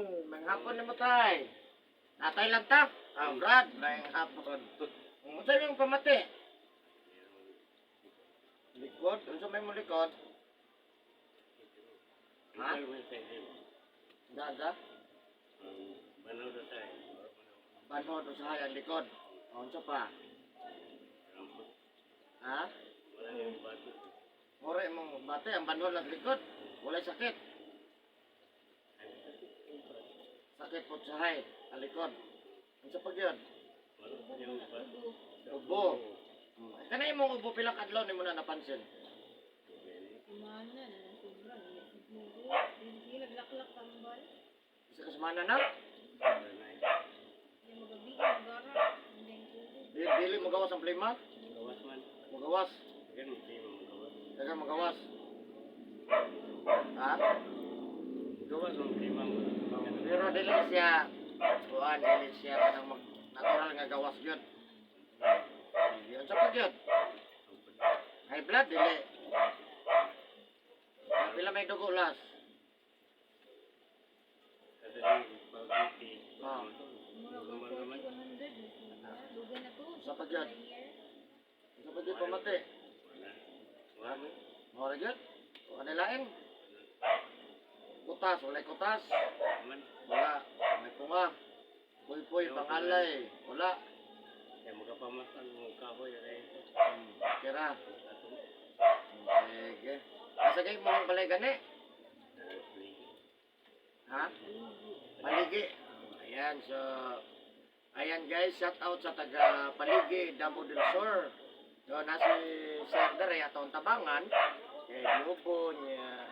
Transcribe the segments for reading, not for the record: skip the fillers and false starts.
Manghapon na mo tay. Natay lang ta. Brad, manghapon. Unsa yung pamati? Likod, unsa may mo likod? Ha? Daga? Banod sa hayang likod. Unsa pa? Ha? Ore mong bate ang banod lang likod. Walay sakit. Sakit po sa hay, ang likod. Unsa pa gyud? Ubo. Kanay imong ubo pila kadlaw nimo na napansin? Mana na sobrang hindi naglaklak tambal. Isa ka semana na? Yung magabi magara hindi tubig. Dili magawas ang problema? Magawas. Dagan magawas. Ha? Pero dili siya kuan dili siya kanang natural nga gawas gyud. Yun sa pagyud. High blood dili. Pila may dugo las. Oh. Mura ka 100. Dugan na to. Sa pagyud. Sa pagyud pamati. Mora gyud. O kanilain. Kutas, walay kutas. Wala, may punga. Puy-puy, pangalay. Wala. Kira. Sige. Asa kayo mong balay gani? Ha? Paligi. Ayan, so... Ayan guys, shout out sa taga Paligi, Damo del Sur. So, nasi Sir Dere, atong tabangan. Diubo niya.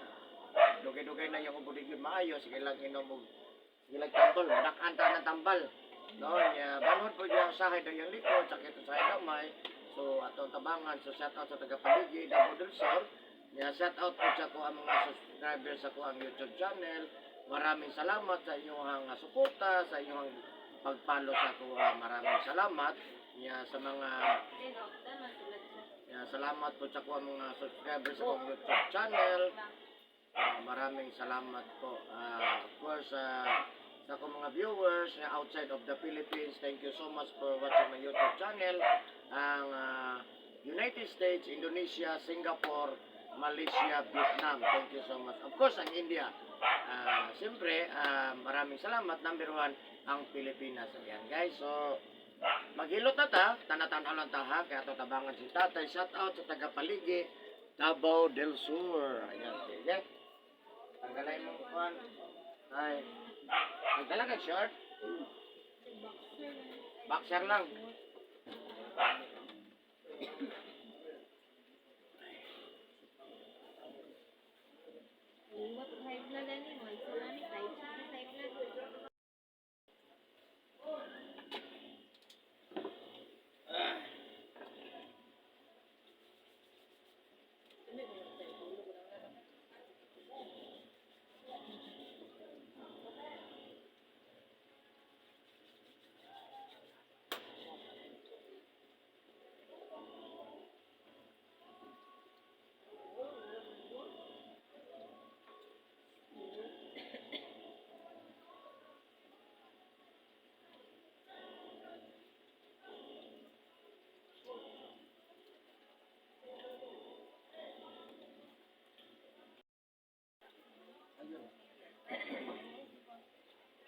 Dugay-dugay na yung ubo di yun maayo. Sige lang inom mo. Sige lang tambal. Nakanta ng tambal. No, niya. Banhod po yung sahay do yung likod. Sakit sa damay. So, atong tabangan. So, shout out sa taga Paligi, Damo del Sur. Niya, shout out po sa ko ang mga subscribers sa ko ang YouTube channel. Maraming salamat sa inyong suporta, sa inyong pagpalo sa ko. Maraming salamat. Niya, sa mga salamat po sa ko ang mga subscribers sa kong YouTube channel. Maraming salamat po. Of course, sa akong mga viewers outside of the Philippines, thank you so much for watching my YouTube channel. Ang United States, Indonesia, Singapore, Malaysia, Vietnam, thank you so much. Of course, ang India. Siyempre, maraming salamat. Number 1, ang Pilipinas. Ayan guys, so maghilot na ta, tanatan lang ta ha, kaya tabangan si tatay. Shout out sa taga Paligi, Davao del Sur. Ayan, sige. Tanggalay mo kuhan. Ay. Nagdala ka short? Boxer lang. What high blood animal? So, ano type? High blood.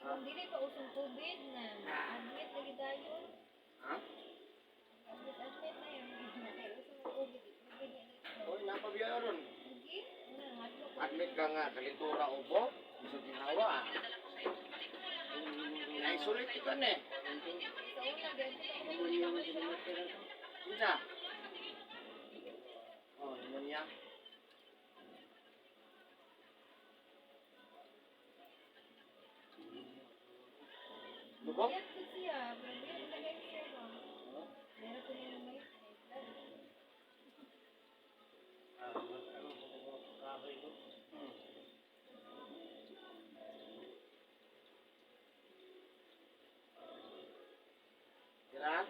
Kung dili pa usong COVID na admit lagi tayo. Ha? Admit na yun. Usong COVID. Oy, napabiya ron. Sige. Admit ka nga, kalintura ubo. Isa ginawa. Na-isolate ka na eh. Sa una, Isa. Oh, naman niya. Lubok? yan ko siya. Pero lagay siya ba? Meron ko yung may Kira?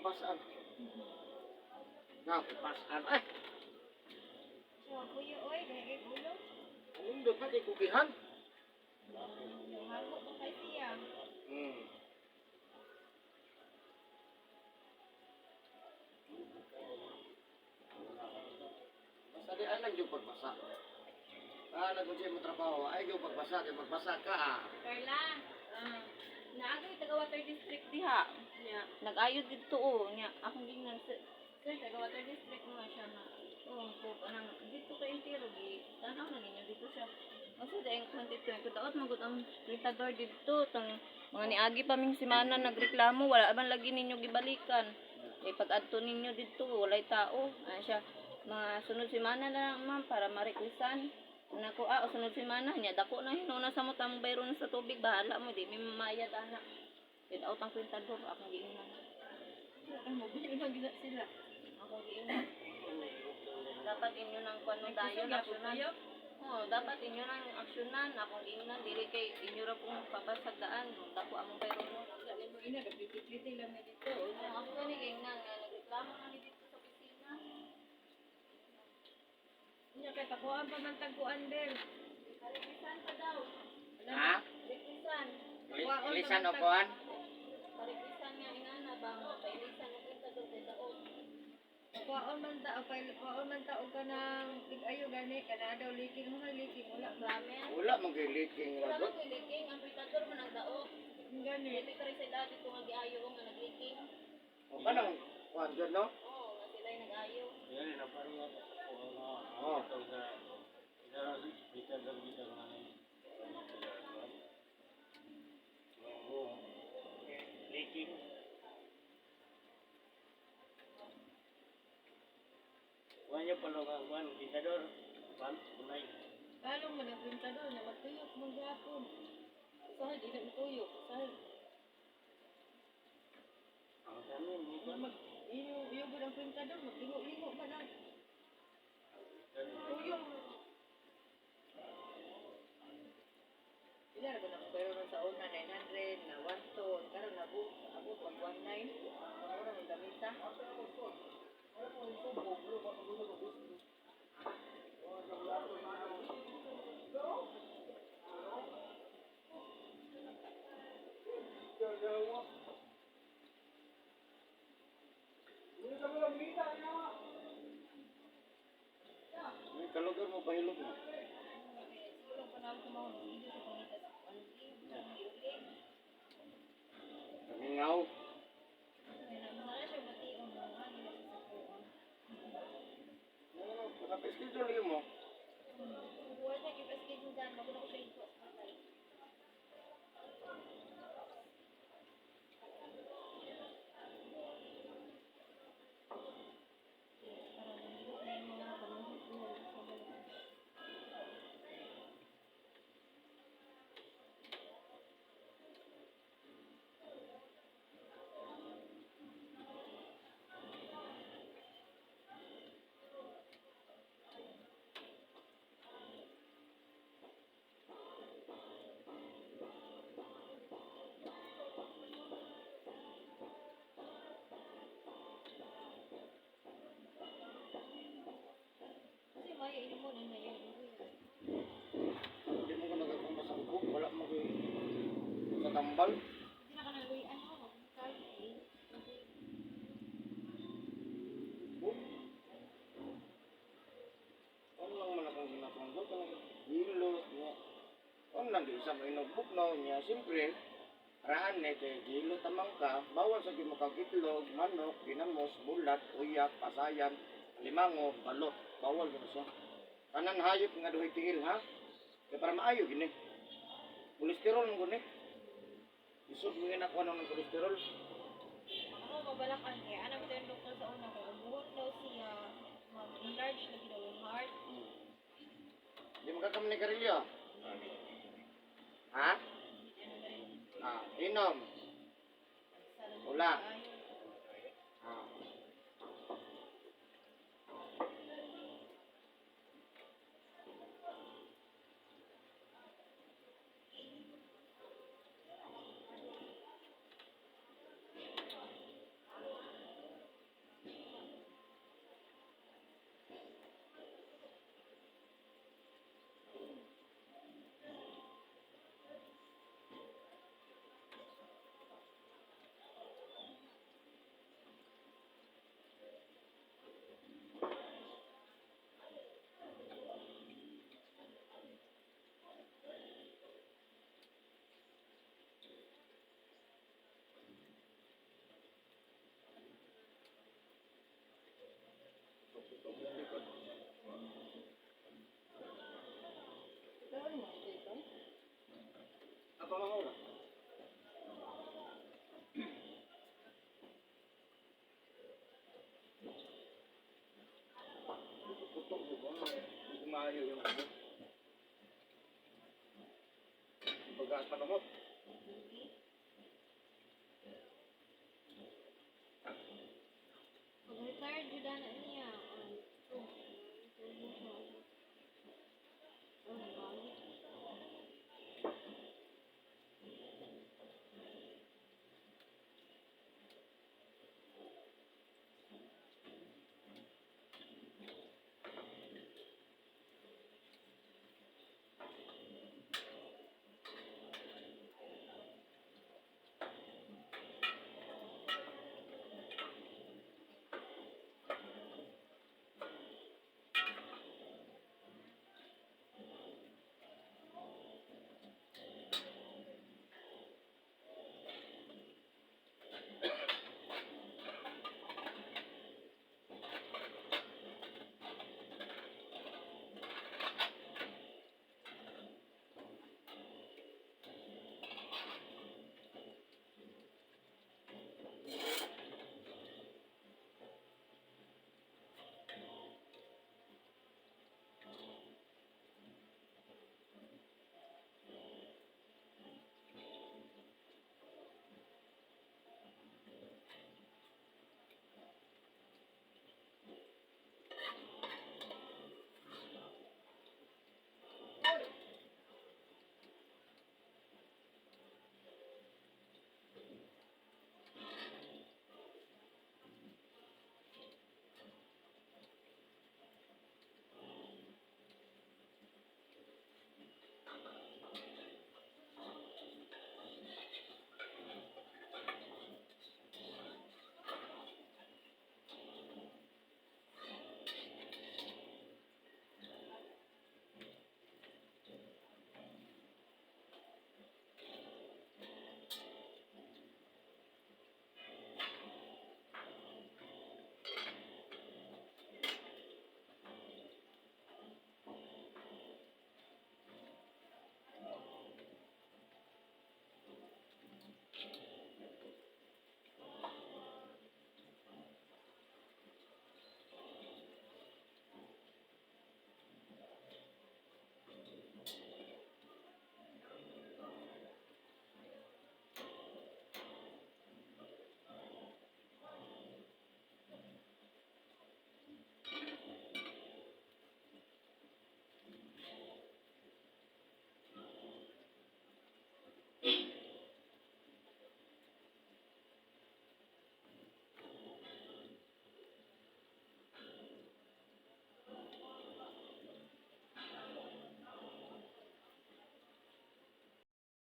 pasaan. Pasaan. Ay, So, kuya, oy, gaya ulo. hindi pa kay kukihan. Hako pa kay siya. Hmm. Basta di ay lang yung pagbasa. Nag-unsay mo trabaho, ay yung pagbasa, kay magbasa ka Carla, naagay taga Water District diha. Nya, nag-ayod dito nya. Akong gingnan sir, taga Water District mo siya na. Po kanang dito kay Intero gi. Tanaw na ninyo dito siya. Asa daing kwentito ko daot magud ang retador dito tong mga niagi pa ming semana nagreklamo wala man lagi ninyo gibalikan. Kay pag adto ninyo dito walay tao. Siya mga sunod semana na lang ma'am para ma-requestan. Nako sunod semana niya dako na hinuna sa mo tamong bayro na sa tubig bahala mo di may mamayad ana. Yun out ang kwentador akong giingnan. Ang mobile na gina sila. Akong giingnan. Dapat inyo nang kuno dayo aksyonan. Dapat inyo nang aksyonan akong giingnan dili kay inyo ra pong papasagdaan dako among bayro mo. Dali mo ina dapiti lang na dito. Ako ni giingnan nga nagreklamo na ni dito sa opisina. Nya kay takuan pa man tagkuan del. Parikisan pa daw. Ha? Parikisan. Lisan o kuhan? Parikisan nga inana bang pailisan mo kita do kay daog. Kuwaon man ta og kanang tig-ayo gani kana daw liking mo liking wala Ramen. Wala mong giliking Wala nga man ko'y leaking, ang aplikador man ang daog. gani. Dili ka rin sa dati kung nag-iayo nga nag-leaking. O kanang kuhan dyan, no? Oo, nga sila'y nag-ayo. Oh. Leaking. Wanya pala ka ditador. Unay. Kalong man ang pintador na magtuyok mong gapon. Sahid, di na magtuyok. Sahid. Ang kami ni pa Iyo gud ang pintador maglingo-lingo man ang tuyong. Ila ra ba na pero sa una 900 na 1 ton karon nabuk abot 119 ora man damita. May kalugar mo pahilog mo. Sulong pa na ako mo dito sa pangita sa pangita. Kamingaw. Sana siya mationg mga nila sa kuon. Nakapischedule mo. Buwan na kipas kung dyan, maguna ko siya ito. Kasi maya mo na na yun. Hindi mo ka nagagamba sa bubog. Wala mo kayo sa tambal. Hindi na ka naluyan mo, mag-start eh. Ano lang man akong ginatunggo. Hilo. Ano lang di isa mo inugbog no niya. Siyempre, raan na kay hilo tamang ka. Bawal sa gimakag-itlog, manok, ginamos, bulat, uyak, pasayan, limango, balot. Bawal gina siya. Tanan hayop nga duhay tiil ha. Kaya para maayo gini. Kolesterol mo gini. Isod mo yun ako ng kolesterol. Ako mabalakan kaya, anak ko yung doktor sa una ko, buhot daw siya, mag-enlarge na daw yung heart. Di mo kakam ni Garillo. Ha? Inom. Wala. Apa mau na? Putok mo ba? Hindi maayo yung ano. Pagkaas panungot. Pag retired, yun na